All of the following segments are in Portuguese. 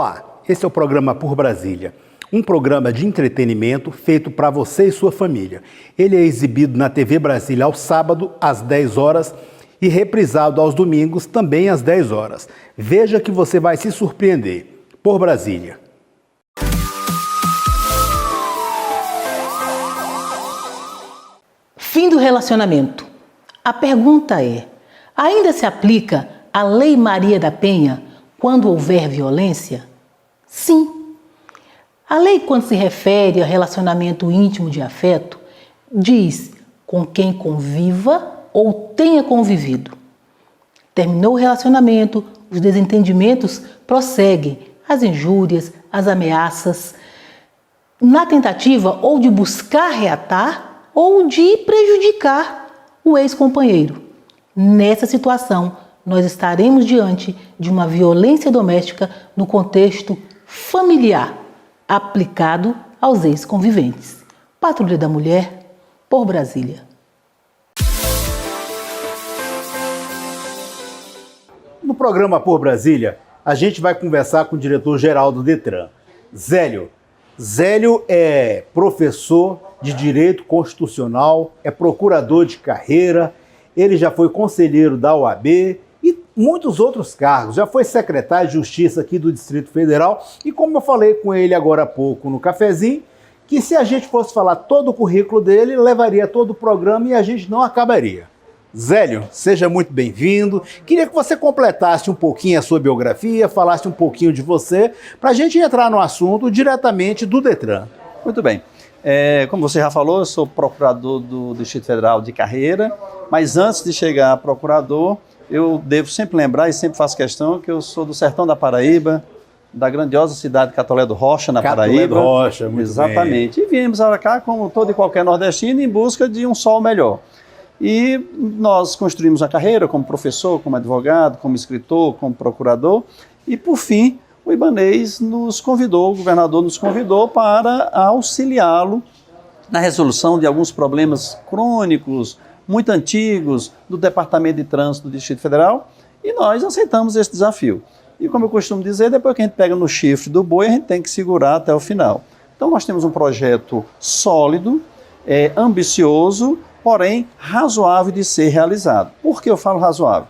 Olá, esse é o programa Por Brasília, um programa de entretenimento feito para você e sua família. Ele é exibido na TV Brasília aos sábados, às 10 horas e reprisado aos domingos, também às 10 horas. Veja que você vai se surpreender. Por Brasília. Fim do relacionamento. A pergunta é: ainda se aplica a Lei Maria da Penha quando houver violência? Sim. A lei, quando se refere a relacionamento íntimo de afeto, diz com quem conviva ou tenha convivido. Terminou o relacionamento, os desentendimentos prosseguem, as injúrias, as ameaças, na tentativa ou de buscar reatar ou de prejudicar o ex-companheiro. Nessa situação, nós estaremos diante de uma violência doméstica no contexto familiar, aplicado aos ex-conviventes. Patrulha da Mulher, por Brasília. No programa Por Brasília, a gente vai conversar com o diretor-geral do Detran, Zélio. Zélio é professor de Direito Constitucional, é procurador de carreira, ele já foi conselheiro da OAB e muitos outros cargos, já foi secretário de Justiça aqui do Distrito Federal e como eu falei com ele agora há pouco no cafezinho, que se a gente fosse falar todo o currículo dele, levaria todo o programa e a gente não acabaria. Zélio, seja muito bem-vindo. Queria que você completasse um pouquinho a sua biografia, falasse um pouquinho de você, para a gente entrar no assunto diretamente do Detran. Muito bem. Como você já falou, eu sou procurador do Distrito Federal de carreira, mas antes de chegar a procurador, eu devo sempre lembrar e sempre faço questão que eu sou do sertão da Paraíba, da grandiosa cidade de Catolé do Rocha, na Paraíba. Rocha, muito exatamente. Bem. E viemos para cá, como todo e qualquer nordestino, em busca de um sol melhor. E nós construímos a carreira como professor, como advogado, como escritor, como procurador. E, por fim, o Ibanez nos convidou, o governador nos convidou para auxiliá-lo na resolução de alguns problemas crônicos, muito antigos, do Departamento de Trânsito do Distrito Federal. E nós aceitamos esse desafio. E, como eu costumo dizer, depois que a gente pega no chifre do boi, a gente tem que segurar até o final. Então, nós temos um projeto sólido, ambicioso, porém razoável de ser realizado. Por que eu falo razoável?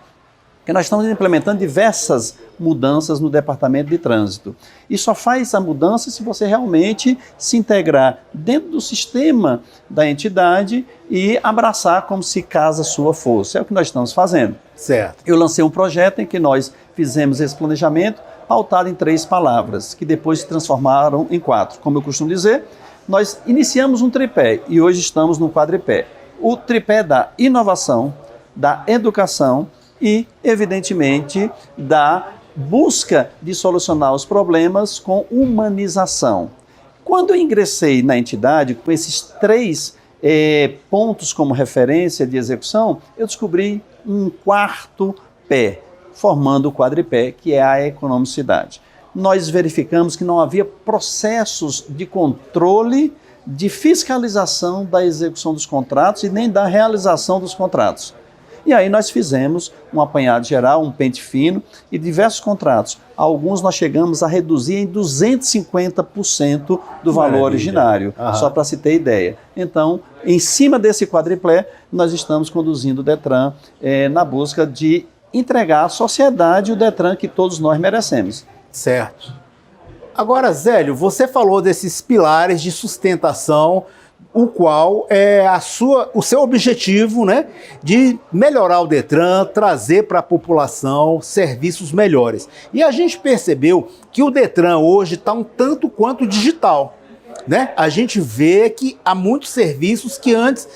Porque nós estamos implementando diversas mudanças no Departamento de Trânsito. E só faz a mudança se você realmente se integrar dentro do sistema da entidade e abraçar como se casa sua fosse. É o que nós estamos fazendo. Certo. Eu lancei um projeto em que nós fizemos esse planejamento pautado em 3 palavras, que depois se transformaram em 4. Como eu costumo dizer, nós iniciamos um tripé e hoje estamos no quadripé. O tripé da inovação, da educação e, evidentemente, da busca de solucionar os problemas com humanização. Quando eu ingressei na entidade, com esses 3 pontos como referência de execução, eu descobri um 4º pé, formando o quadripé, que é a economicidade. Nós verificamos que não havia processos de controle, de fiscalização da execução dos contratos e nem da realização dos contratos. E aí nós fizemos um apanhado geral, um pente fino e diversos contratos. Alguns nós chegamos a reduzir em 250% do valor originário, só para se ter ideia. Então, em cima desse quadriplé, nós estamos conduzindo o Detran na busca de entregar à sociedade o Detran que todos nós merecemos. Certo. Agora, Zélio, você falou desses pilares de sustentação, o qual é o seu objetivo, né, de melhorar o Detran, trazer para a população serviços melhores. E a gente percebeu que o Detran hoje está um tanto quanto digital, né? A gente vê que há muitos serviços que antes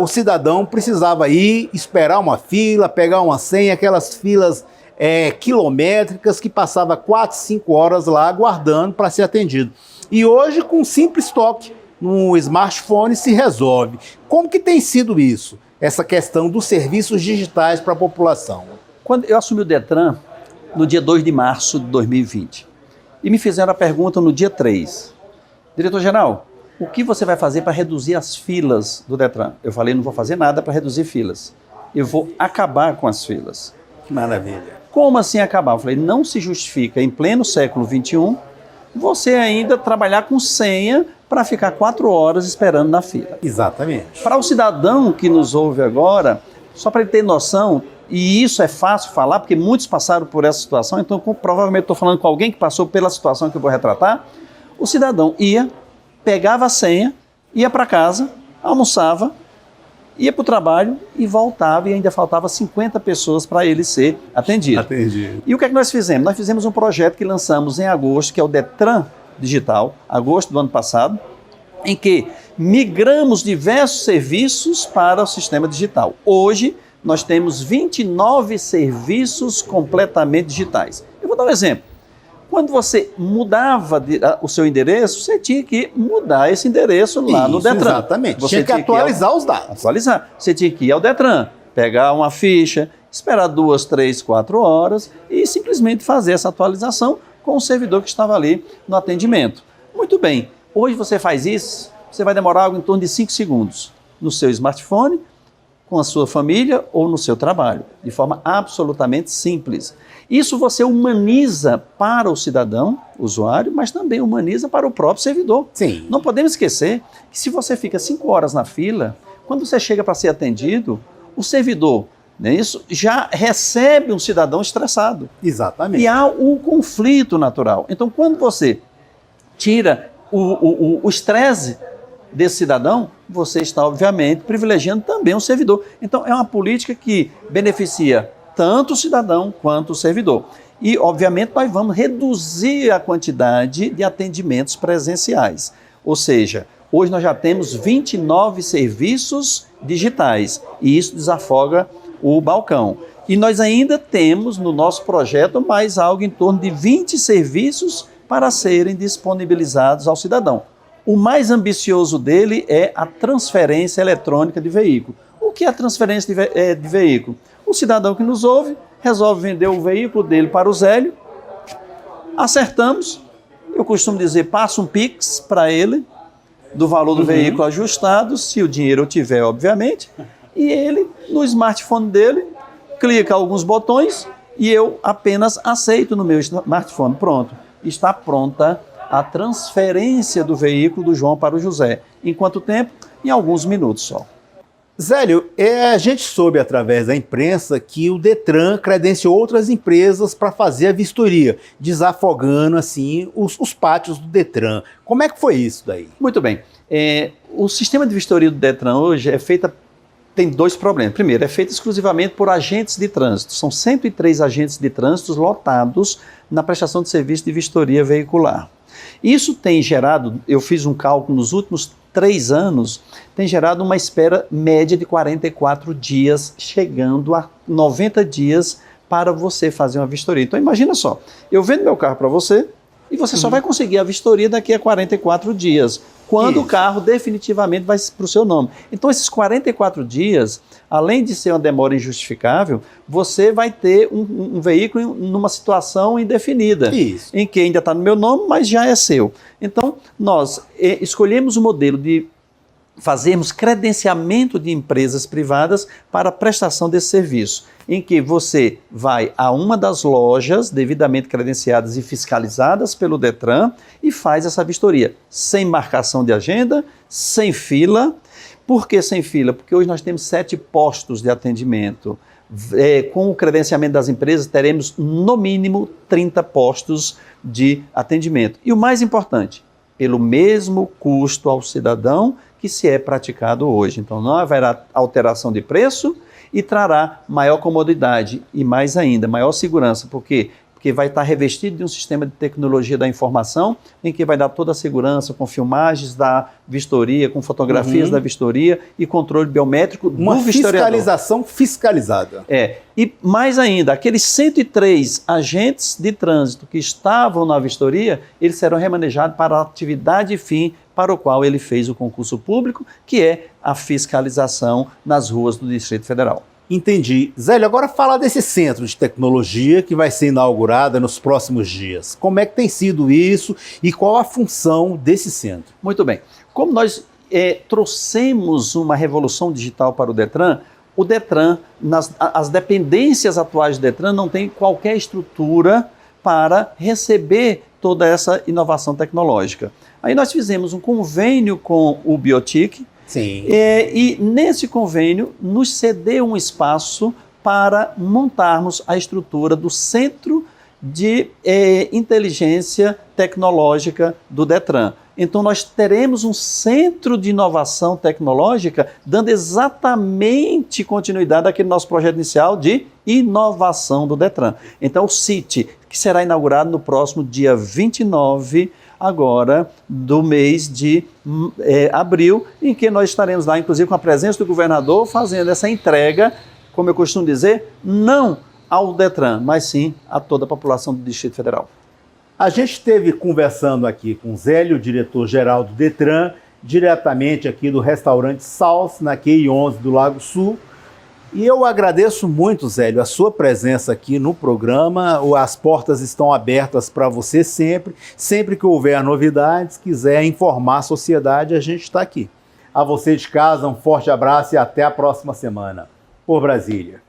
o cidadão precisava ir, esperar uma fila, pegar uma senha, aquelas filas quilométricas que passava 4, 5 horas lá aguardando para ser atendido. E hoje, com um simples toque no smartphone, se resolve. Como que tem sido isso? Essa questão dos serviços digitais para a população? Quando eu assumi o Detran, no dia 2 de março de 2020, e me fizeram a pergunta no dia 3. Diretor-geral, o que você vai fazer para reduzir as filas do Detran? Eu falei, não vou fazer nada para reduzir filas. Eu vou acabar com as filas. Maravilha. Como assim acabar? Eu falei, não se justifica em pleno século XXI você ainda trabalhar com senha para ficar 4 horas esperando na fila. Exatamente. Para o cidadão que nos ouve agora, só para ele ter noção, e isso é fácil falar, porque muitos passaram por essa situação, então provavelmente estou falando com alguém que passou pela situação que eu vou retratar. O cidadão ia, pegava a senha, ia para casa, almoçava, ia para o trabalho e voltava, e ainda faltava 50 pessoas para ele ser atendido. E o que é que nós fizemos? Nós fizemos um projeto que lançamos em agosto, que é o Detran Digital, agosto do ano passado, em que migramos diversos serviços para o sistema digital. Hoje, nós temos 29 serviços completamente digitais. Eu vou dar um exemplo. Quando você mudava o seu endereço, você tinha que mudar esse endereço lá no Detran. Exatamente. Você tinha que atualizar os dados. Atualizar. Você tinha que ir ao Detran, pegar uma ficha, esperar 2, 3, 4 horas e simplesmente fazer essa atualização com o servidor que estava ali no atendimento. Muito bem. Hoje você faz isso, você vai demorar algo em torno de 5 segundos no seu smartphone, com a sua família ou no seu trabalho, de forma absolutamente simples. Isso você humaniza para o cidadão, usuário, mas também humaniza para o próprio servidor. Sim. Não podemos esquecer que se você fica 5 horas na fila, quando você chega para ser atendido, o servidor, né, isso já recebe um cidadão estressado. Exatamente. E há um conflito natural. Então, quando você tira o estresse desse cidadão, você está, obviamente, privilegiando também o servidor. Então, é uma política que beneficia tanto o cidadão quanto o servidor. E, obviamente, nós vamos reduzir a quantidade de atendimentos presenciais. Ou seja, hoje nós já temos 29 serviços digitais e isso desafoga o balcão. E nós ainda temos no nosso projeto mais algo em torno de 20 serviços para serem disponibilizados ao cidadão. O mais ambicioso dele é a transferência eletrônica de veículo. O que é a transferência de veículo? O cidadão que nos ouve resolve vender o veículo dele para o Zélio, acertamos, eu costumo dizer, passa um Pix para ele, do valor do veículo ajustado, se o dinheiro eu tiver, obviamente, e ele, no smartphone dele, clica alguns botões e eu apenas aceito no meu smartphone. Pronto, está pronta a transferência do veículo do João para o José. Em quanto tempo? Em alguns minutos só. Zélio, a gente soube através da imprensa que o Detran credenciou outras empresas para fazer a vistoria, desafogando assim os pátios do Detran. Como é que foi isso daí? Muito bem. O sistema de vistoria do Detran hoje tem 2 problemas. Primeiro, é feito exclusivamente por agentes de trânsito. São 103 agentes de trânsito lotados na prestação de serviço de vistoria veicular. Isso tem gerado, eu fiz um cálculo nos últimos 3 anos, tem gerado uma espera média de 44 dias, chegando a 90 dias para você fazer uma vistoria. Então imagina só, eu vendo meu carro para você e você só vai conseguir a vistoria daqui a 44 dias, quando o carro definitivamente vai para o seu nome. Então esses 44 dias, além de ser uma demora injustificável, você vai ter um veículo numa situação indefinida, em que ainda está no meu nome, mas já é seu. Então nós escolhemos o modelo de fazermos credenciamento de empresas privadas para a prestação desse serviço, em que você vai a uma das lojas devidamente credenciadas e fiscalizadas pelo Detran e faz essa vistoria, sem marcação de agenda, sem fila. Por que sem fila? Porque hoje nós temos 7 postos de atendimento. Com o credenciamento das empresas, teremos no mínimo 30 postos de atendimento. E o mais importante, pelo mesmo custo ao cidadão que se é praticado hoje. Então não haverá alteração de preço e trará maior comodidade e mais ainda, maior segurança. Por quê? Porque vai estar revestido de um sistema de tecnologia da informação em que vai dar toda a segurança com filmagens da vistoria, com fotografias da vistoria e controle biométrico do vistoriador. Uma fiscalização fiscalizada. E mais ainda, aqueles 103 agentes de trânsito que estavam na vistoria, eles serão remanejados para a atividade fim para o qual ele fez o concurso público, que é a fiscalização nas ruas do Distrito Federal. Entendi. Zélio, agora fala desse centro de tecnologia que vai ser inaugurado nos próximos dias. Como é que tem sido isso e qual a função desse centro? Muito bem. Como nós trouxemos uma revolução digital para o Detran, o Detran, as dependências atuais do Detran não têm qualquer estrutura para receber toda essa inovação tecnológica. Aí nós fizemos um convênio com o Biotic. Sim. E nesse convênio nos cedeu um espaço para montarmos a estrutura do Centro de Inteligência Tecnológica do Detran. Então nós teremos um centro de inovação tecnológica dando exatamente continuidade àquele nosso projeto inicial de inovação do Detran. Então o CIT, que será inaugurado no próximo dia 29 agora do mês de abril, em que nós estaremos lá, inclusive com a presença do governador, fazendo essa entrega, como eu costumo dizer, não ao Detran, mas sim a toda a população do Distrito Federal. A gente esteve conversando aqui com o Zélio, diretor-geral do Detran, diretamente aqui do restaurante Sals, na QI 11 do Lago Sul. E eu agradeço muito, Zélio, a sua presença aqui no programa. As portas estão abertas para você sempre. Sempre que houver novidades, quiser informar a sociedade, a gente está aqui. A você de casa, um forte abraço e até a próxima semana. Por Brasília.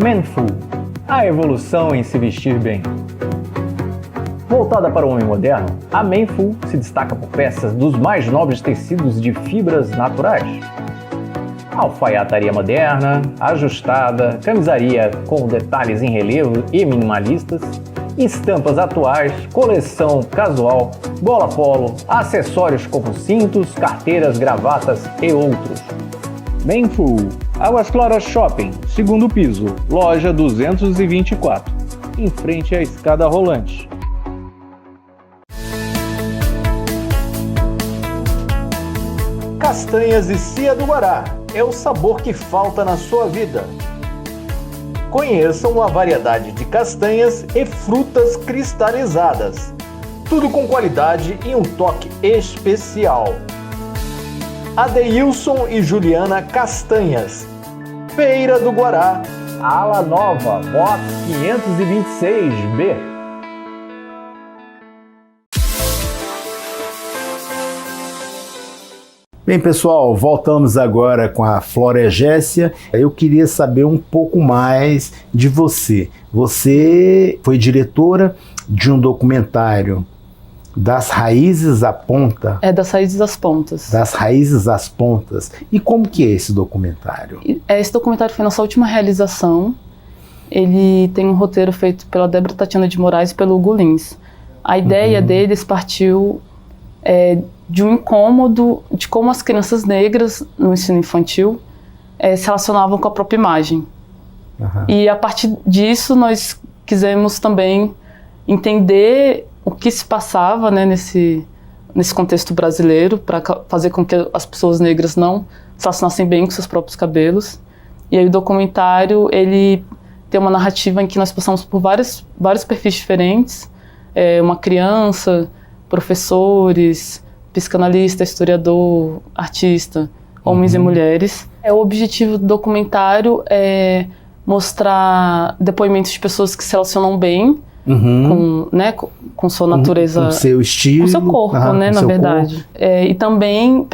Manful, a evolução em se vestir bem. Voltada para o homem moderno, a Manful se destaca por peças dos mais nobres tecidos de fibras naturais. Alfaiataria moderna, ajustada, camisaria com detalhes em relevo e minimalistas, estampas atuais, coleção casual, gola polo, acessórios como cintos, carteiras, gravatas e outros. Manful, Águas Claras Shopping, segundo piso, loja 224, em frente à escada rolante. Castanhas e Cia do Guará, é o sabor que falta na sua vida. Conheçam a variedade de castanhas e frutas cristalizadas, tudo com qualidade e um toque especial. Adeilson e Juliana Castanhas, Feira do Guará, Ala Nova, box 526B. Bem, pessoal, voltamos agora com a Flora Egécia. Eu queria saber um pouco mais de você. Você foi diretora de um documentário Das Raízes à Ponta. Das Raízes às Pontas. Das Raízes às Pontas. E como que é esse documentário? Esse documentário foi nossa última realização. Ele tem um roteiro feito pela Débora Tatiana de Moraes e pelo Hugo Lins. A ideia deles partiu de um incômodo de como as crianças negras no ensino infantil se relacionavam com a própria imagem. E a partir disso nós quisemos também entender o que se passava, né, nesse contexto brasileiro, para fazer com que as pessoas negras não se relacionassem bem com seus próprios cabelos. E aí o documentário, ele tem uma narrativa em que nós passamos por vários perfis diferentes, uma criança, professores, psicanalista, historiador, artista, homens e mulheres. O objetivo do documentário é mostrar depoimentos de pessoas que se relacionam bem com sua natureza, com seu estilo, com seu corpo, né, na verdade. E também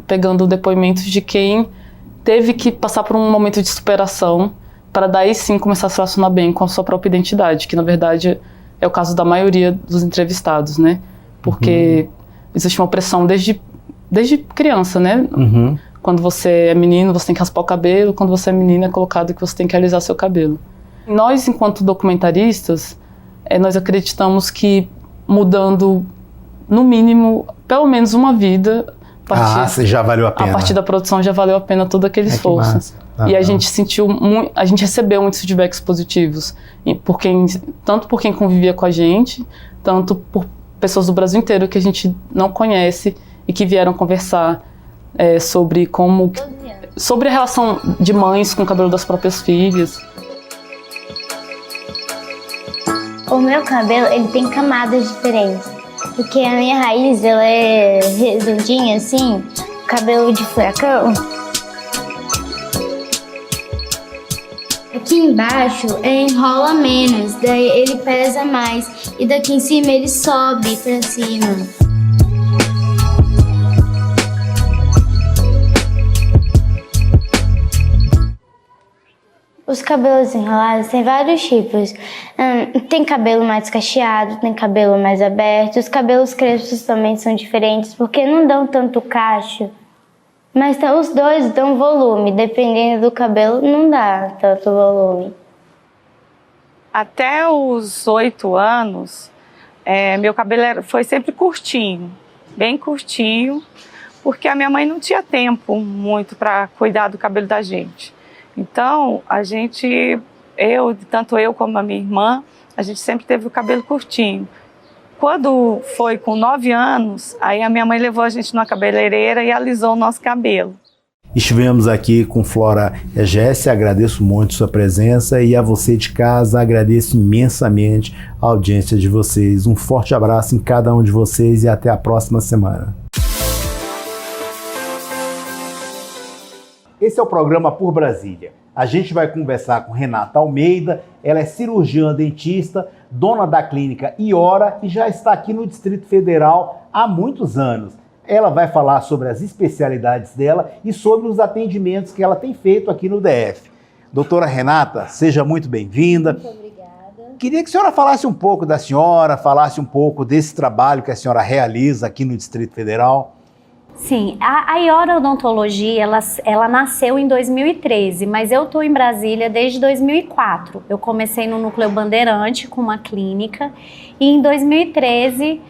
pegando depoimentos de quem teve que passar por um momento de superação para daí sim começar a se relacionar bem com a sua própria identidade, que na verdade é o caso da maioria dos entrevistados, né? Porque existe uma opressão desde criança, né? Quando você é menino, você tem que raspar o cabelo, quando você é menina é colocado que você tem que alisar seu cabelo. Nós, enquanto documentaristas, nós acreditamos que mudando, no mínimo, pelo menos uma vida, já valeu a pena. A partir da produção já valeu a pena todo aquele esforço. E a gente a gente recebeu muitos feedbacks positivos, tanto por quem convivia com a gente, tanto pessoas do Brasil inteiro que a gente não conhece e que vieram conversar sobre a relação de mães com o cabelo das próprias filhas. O meu cabelo, ele tem camadas diferentes, porque a minha raiz, ela é redondinha assim, cabelo de furacão. Aqui embaixo enrola menos, daí ele pesa mais, e daqui em cima ele sobe pra cima. Os cabelos enrolados tem vários tipos. Tem cabelo mais cacheado, tem cabelo mais aberto. Os cabelos crespos também são diferentes porque não dão tanto cacho. Mas os dois dão volume. Dependendo do cabelo, não dá tanto volume. Até os 8 anos, meu cabelo foi sempre curtinho, bem curtinho, porque a minha mãe não tinha tempo muito para cuidar do cabelo da gente. Então, tanto eu como a minha irmã, a gente sempre teve o cabelo curtinho. Quando foi com 9 anos, aí a minha mãe levou a gente numa cabeleireira e alisou o nosso cabelo. Estivemos aqui com Flora Egécia, agradeço muito sua presença e a você de casa, agradeço imensamente a audiência de vocês. Um forte abraço em cada um de vocês e até a próxima semana. Esse é o programa Por Brasília. A gente vai conversar com Renata Almeida, ela é cirurgiã dentista, dona da clínica Iora e já está aqui no Distrito Federal há muitos anos. Ela vai falar sobre as especialidades dela e sobre os atendimentos que ela tem feito aqui no DF. Doutora Renata, seja muito bem-vinda. Muito obrigada. Queria que a senhora falasse um pouco da senhora, falasse um pouco desse trabalho que a senhora realiza aqui no Distrito Federal. Sim, a Iora Odontologia, ela nasceu em 2013, mas eu estou em Brasília desde 2004. Eu comecei no Núcleo Bandeirante com uma clínica e em 2013,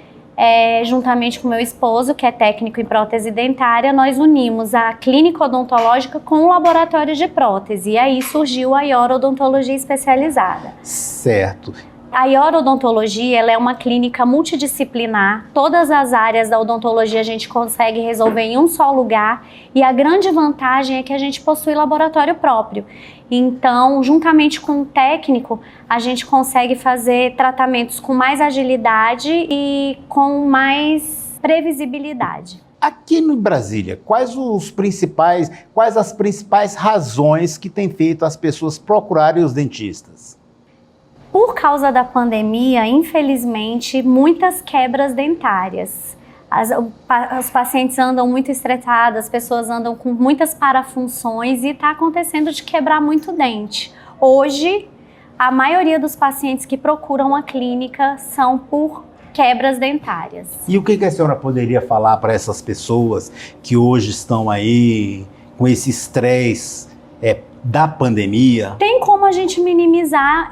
juntamente com meu esposo, que é técnico em prótese dentária, nós unimos a clínica odontológica com o laboratório de prótese e aí surgiu a Iora Odontologia Especializada. Certo. A Iora Odontologia, ela é uma clínica multidisciplinar, todas as áreas da odontologia a gente consegue resolver em um só lugar e a grande vantagem é que a gente possui laboratório próprio. Então, juntamente com o técnico, a gente consegue fazer tratamentos com mais agilidade e com mais previsibilidade. Aqui no Brasília, quais as principais razões que têm feito as pessoas procurarem os dentistas? Por causa da pandemia, infelizmente, muitas quebras dentárias. Os pacientes andam muito estressados, as pessoas andam com muitas parafunções e está acontecendo de quebrar muito dente. Hoje, a maioria dos pacientes que procuram a clínica são por quebras dentárias. E o que a senhora poderia falar para essas pessoas que hoje estão aí com esse estresse da pandemia? Tem como a gente minimizar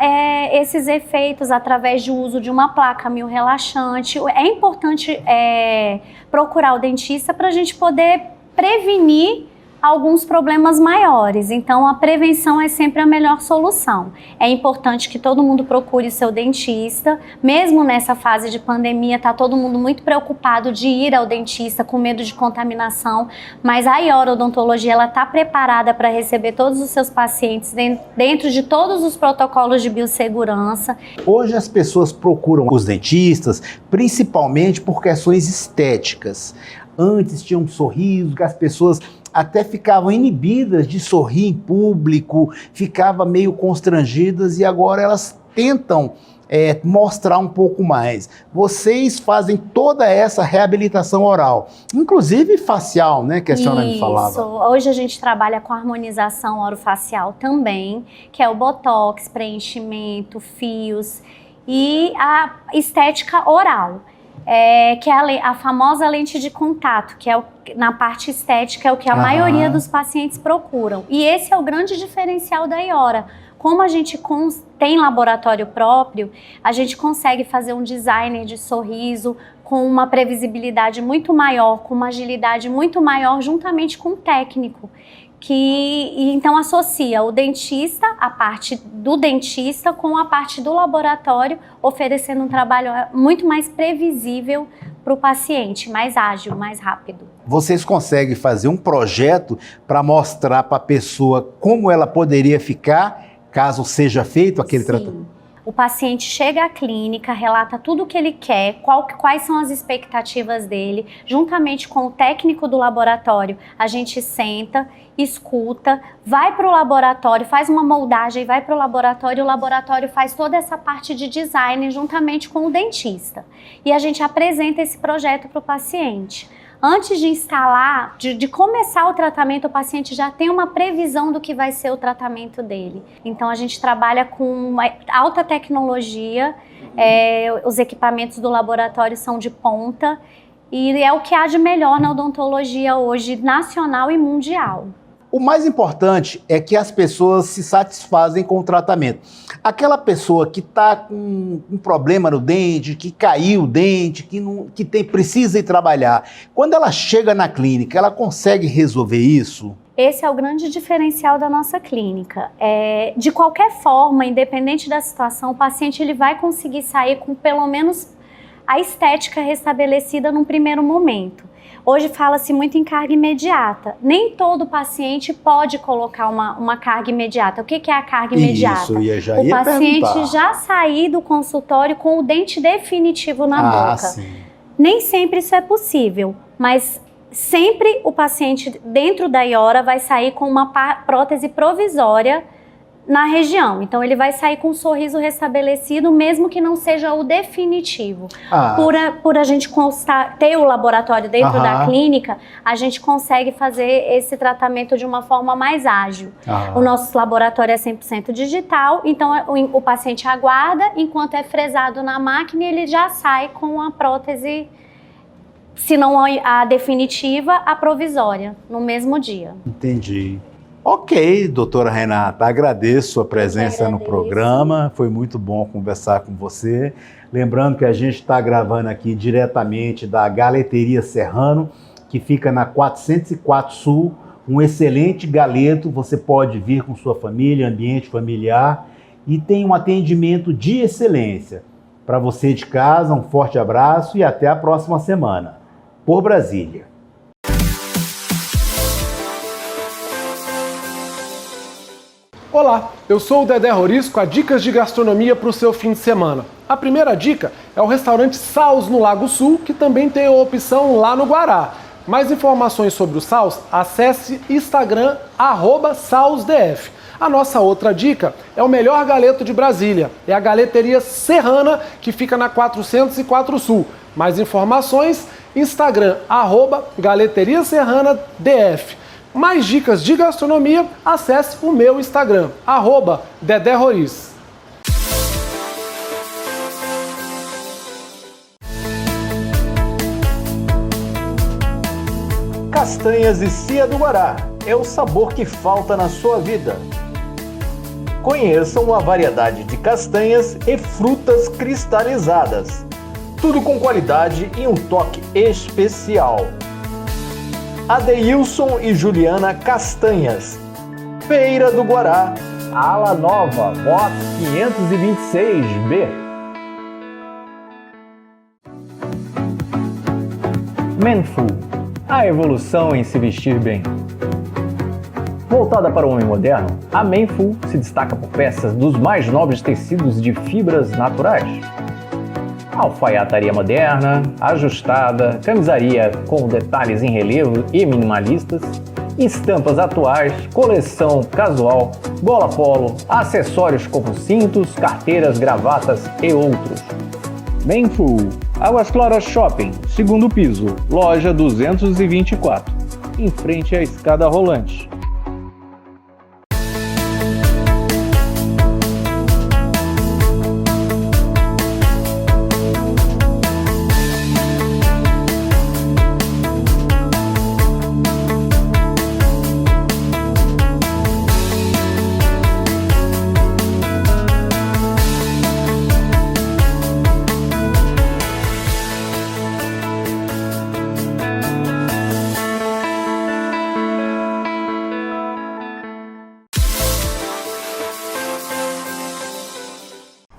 esses efeitos através do uso de uma placa mio-relaxante. É importante procurar o dentista para a gente poder prevenir alguns problemas maiores. Então, a prevenção é sempre a melhor solução. É importante que todo mundo procure o seu dentista. Mesmo nessa fase de pandemia, está todo mundo muito preocupado de ir ao dentista com medo de contaminação, mas a Iora Odontologia está preparada para receber todos os seus pacientes dentro de todos os protocolos de biossegurança. Hoje as pessoas procuram os dentistas principalmente por questões estéticas. Antes tinha um sorriso que as pessoas até ficavam inibidas de sorrir em público, ficavam meio constrangidas e agora elas tentam mostrar um pouco mais. Vocês fazem toda essa reabilitação oral, inclusive facial, né, que a senhora me falava. Isso, hoje a gente trabalha com harmonização orofacial também, que é o botox, preenchimento, fios e a estética oral. Que é a famosa lente de contato, que na parte estética é o que a maioria dos pacientes procuram. E esse é o grande diferencial da Iora. Como a gente tem laboratório próprio, a gente consegue fazer um designer de sorriso com uma previsibilidade muito maior, com uma agilidade muito maior, juntamente com o técnico, e então associa o dentista, a parte do dentista com a parte do laboratório, oferecendo um trabalho muito mais previsível para o paciente, mais ágil, mais rápido. Vocês conseguem fazer um projeto para mostrar para a pessoa como ela poderia ficar caso seja feito aquele tratamento? O paciente chega à clínica, relata tudo o que ele quer, quais são as expectativas dele, juntamente com o técnico do laboratório, a gente senta, escuta, vai para o laboratório, faz uma moldagem, vai para o laboratório faz toda essa parte de design juntamente com o dentista. E a gente apresenta esse projeto para o paciente. Antes de instalar, de começar o tratamento, o paciente já tem uma previsão do que vai ser o tratamento dele. Então a gente trabalha com uma alta tecnologia, os equipamentos do laboratório são de ponta e é o que há de melhor na odontologia hoje, nacional e mundial. O mais importante é que as pessoas se satisfazem com o tratamento. Aquela pessoa que está com um problema no dente, que caiu o dente, precisa ir trabalhar, quando ela chega na clínica, ela consegue resolver isso? Esse é o grande diferencial da nossa clínica. De qualquer forma, independente da situação, o paciente ele vai conseguir sair com pelo menos a estética restabelecida num primeiro momento. Hoje fala-se muito em carga imediata. Nem todo paciente pode colocar uma carga imediata. O que é a carga imediata? Isso, o paciente já sair do consultório com o dente definitivo na boca. Sim. Nem sempre isso é possível, mas sempre o paciente dentro da IORA vai sair com uma prótese provisória na região. Então ele vai sair com um sorriso restabelecido, mesmo que não seja o definitivo. Por a gente ter o laboratório dentro da clínica, a gente consegue fazer esse tratamento de uma forma mais ágil. O nosso laboratório é 100% digital, então o paciente aguarda, enquanto é fresado na máquina, ele já sai com a prótese, se não a definitiva, a provisória, no mesmo dia. Entendi. Ok, doutora Renata, agradeço a presença no programa, foi muito bom conversar com você. Lembrando que a gente está gravando aqui diretamente da Galeteria Serrano, que fica na 404 Sul, um excelente galeto, você pode vir com sua família, ambiente familiar, e tem um atendimento de excelência. Para você de casa, um forte abraço e até a próxima semana. Por Brasília. Olá, eu sou o Dedé Roriz com dicas de gastronomia para o seu fim de semana. A primeira dica é o restaurante Saus no Lago Sul, que também tem a opção lá no Guará. Mais informações sobre o Saus, acesse Instagram @sausdf. A nossa outra dica é o melhor galeto de Brasília, é a Galeteria Serrana, que fica na 404 Sul. Mais informações, Instagram @Galeteria Serrana DF. Mais dicas de gastronomia, acesse o meu Instagram, @Dedé Roriz. Castanhas e Cia do Guará é o sabor que falta na sua vida. Conheçam a variedade de castanhas e frutas cristalizadas. Tudo com qualidade e um toque especial. Adeilson e Juliana Castanhas, Feira do Guará, Ala Nova, box 526B. Manful, a evolução em se vestir bem. Voltada para o homem moderno, a Manful se destaca por peças dos mais nobres tecidos de fibras naturais. Alfaiataria moderna, ajustada, camisaria com detalhes em relevo e minimalistas, estampas atuais, coleção casual, gola polo, acessórios como cintos, carteiras, gravatas e outros. Manful, Águas Claras Shopping, segundo piso, loja 224, em frente à escada rolante.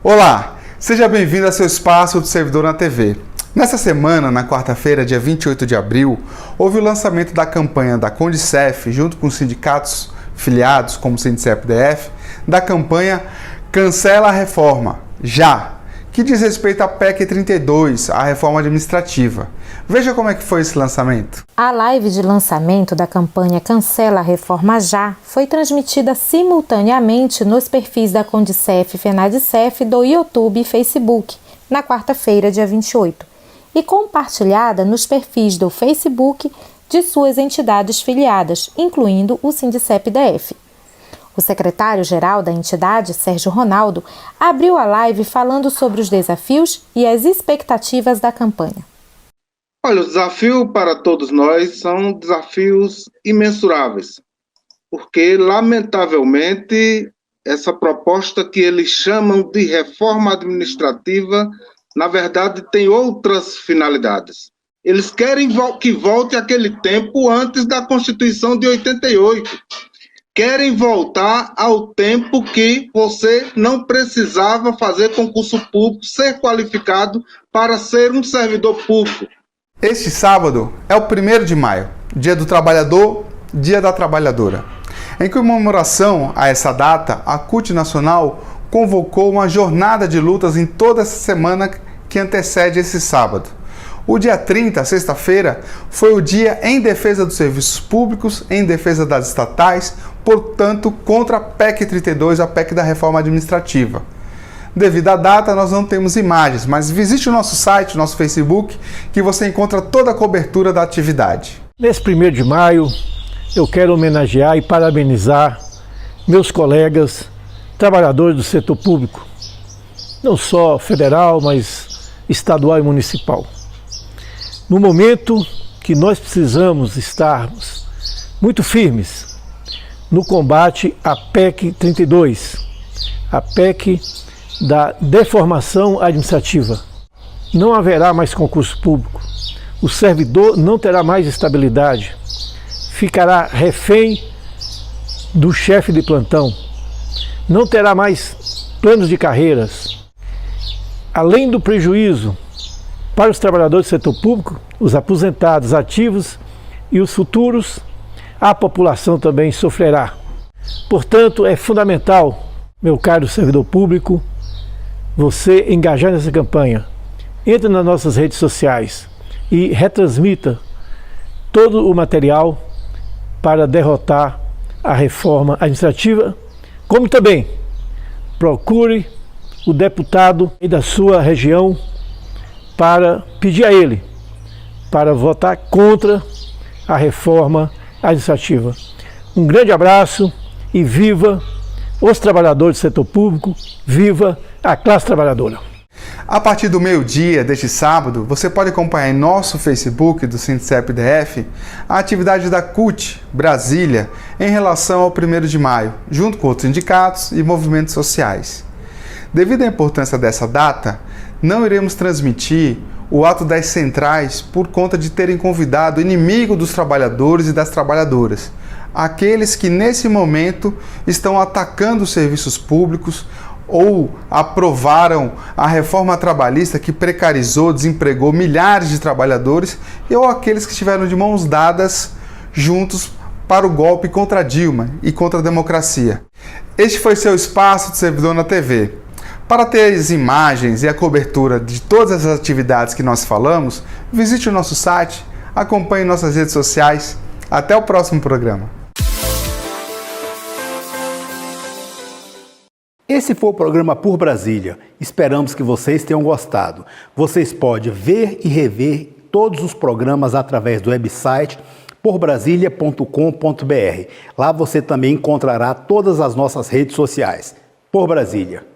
Olá, seja bem-vindo ao seu espaço do Servidor na TV. Nessa semana, na quarta-feira, dia 28 de abril, houve o lançamento da campanha da Condicef, junto com os sindicatos filiados, como o Sindicep-DF, da campanha Cancela a Reforma, Já!, que diz respeito à PEC 32, a reforma administrativa. Veja como é que foi esse lançamento. A live de lançamento da campanha Cancela a Reforma Já! Foi transmitida simultaneamente nos perfis da Condicef e Fenadicef do YouTube e Facebook, na quarta-feira, dia 28, e compartilhada nos perfis do Facebook de suas entidades filiadas, incluindo o Sindicep-DF. O secretário-geral da entidade, Sérgio Ronaldo, abriu a live falando sobre os desafios e as expectativas da campanha. Olha, o desafio para todos nós são desafios imensuráveis, porque, lamentavelmente, essa proposta que eles chamam de reforma administrativa, na verdade, tem outras finalidades. Eles querem que volte aquele tempo antes da Constituição de 88. Querem voltar ao tempo que você não precisava fazer concurso público, ser qualificado para ser um servidor público. Este sábado é o 1º de maio, Dia do Trabalhador, Dia da Trabalhadora. Em comemoração a essa data, a CUT Nacional convocou uma jornada de lutas em toda essa semana que antecede esse sábado. O dia 30, sexta-feira, foi o dia em defesa dos serviços públicos, em defesa das estatais, portanto, contra a PEC 32, a PEC da reforma administrativa. Devido à data, nós não temos imagens, mas visite o nosso site, o nosso Facebook, que você encontra toda a cobertura da atividade. Nesse 1º de maio, eu quero homenagear e parabenizar meus colegas, trabalhadores do setor público, não só federal, mas estadual e municipal. No momento que nós precisamos estarmos muito firmes no combate à PEC 32, a PEC da deformação administrativa. Não haverá mais concurso público, o servidor não terá mais estabilidade, ficará refém do chefe de plantão, não terá mais planos de carreiras. Além do prejuízo para os trabalhadores do setor público, os aposentados ativos e os futuros, a população também sofrerá. Portanto, é fundamental, meu caro servidor público, você engajar nessa campanha. Entre nas nossas redes sociais e retransmita todo o material para derrotar a reforma administrativa, como também procure o deputado da sua região para pedir a ele para votar contra a reforma administrativa. Um grande abraço e viva os trabalhadores do setor público, viva a classe trabalhadora. A partir do meio-dia deste sábado, você pode acompanhar em nosso Facebook do Sindicep-DF a atividade da CUT Brasília em relação ao 1º de maio, junto com outros sindicatos e movimentos sociais. Devido à importância dessa data, não iremos transmitir o ato das centrais por conta de terem convidado o inimigo dos trabalhadores e das trabalhadoras, aqueles que nesse momento estão atacando os serviços públicos ou aprovaram a reforma trabalhista que precarizou, desempregou milhares de trabalhadores, ou aqueles que estiveram de mãos dadas juntos para o golpe contra Dilma e contra a democracia. Este foi seu espaço de servidor na TV. Para ter as imagens e a cobertura de todas as atividades que nós falamos, visite o nosso site, acompanhe nossas redes sociais. Até o próximo programa. Esse foi o programa Por Brasília. Esperamos que vocês tenham gostado. Vocês podem ver e rever todos os programas através do website porbrasilia.com.br. Lá você também encontrará todas as nossas redes sociais. Por Brasília.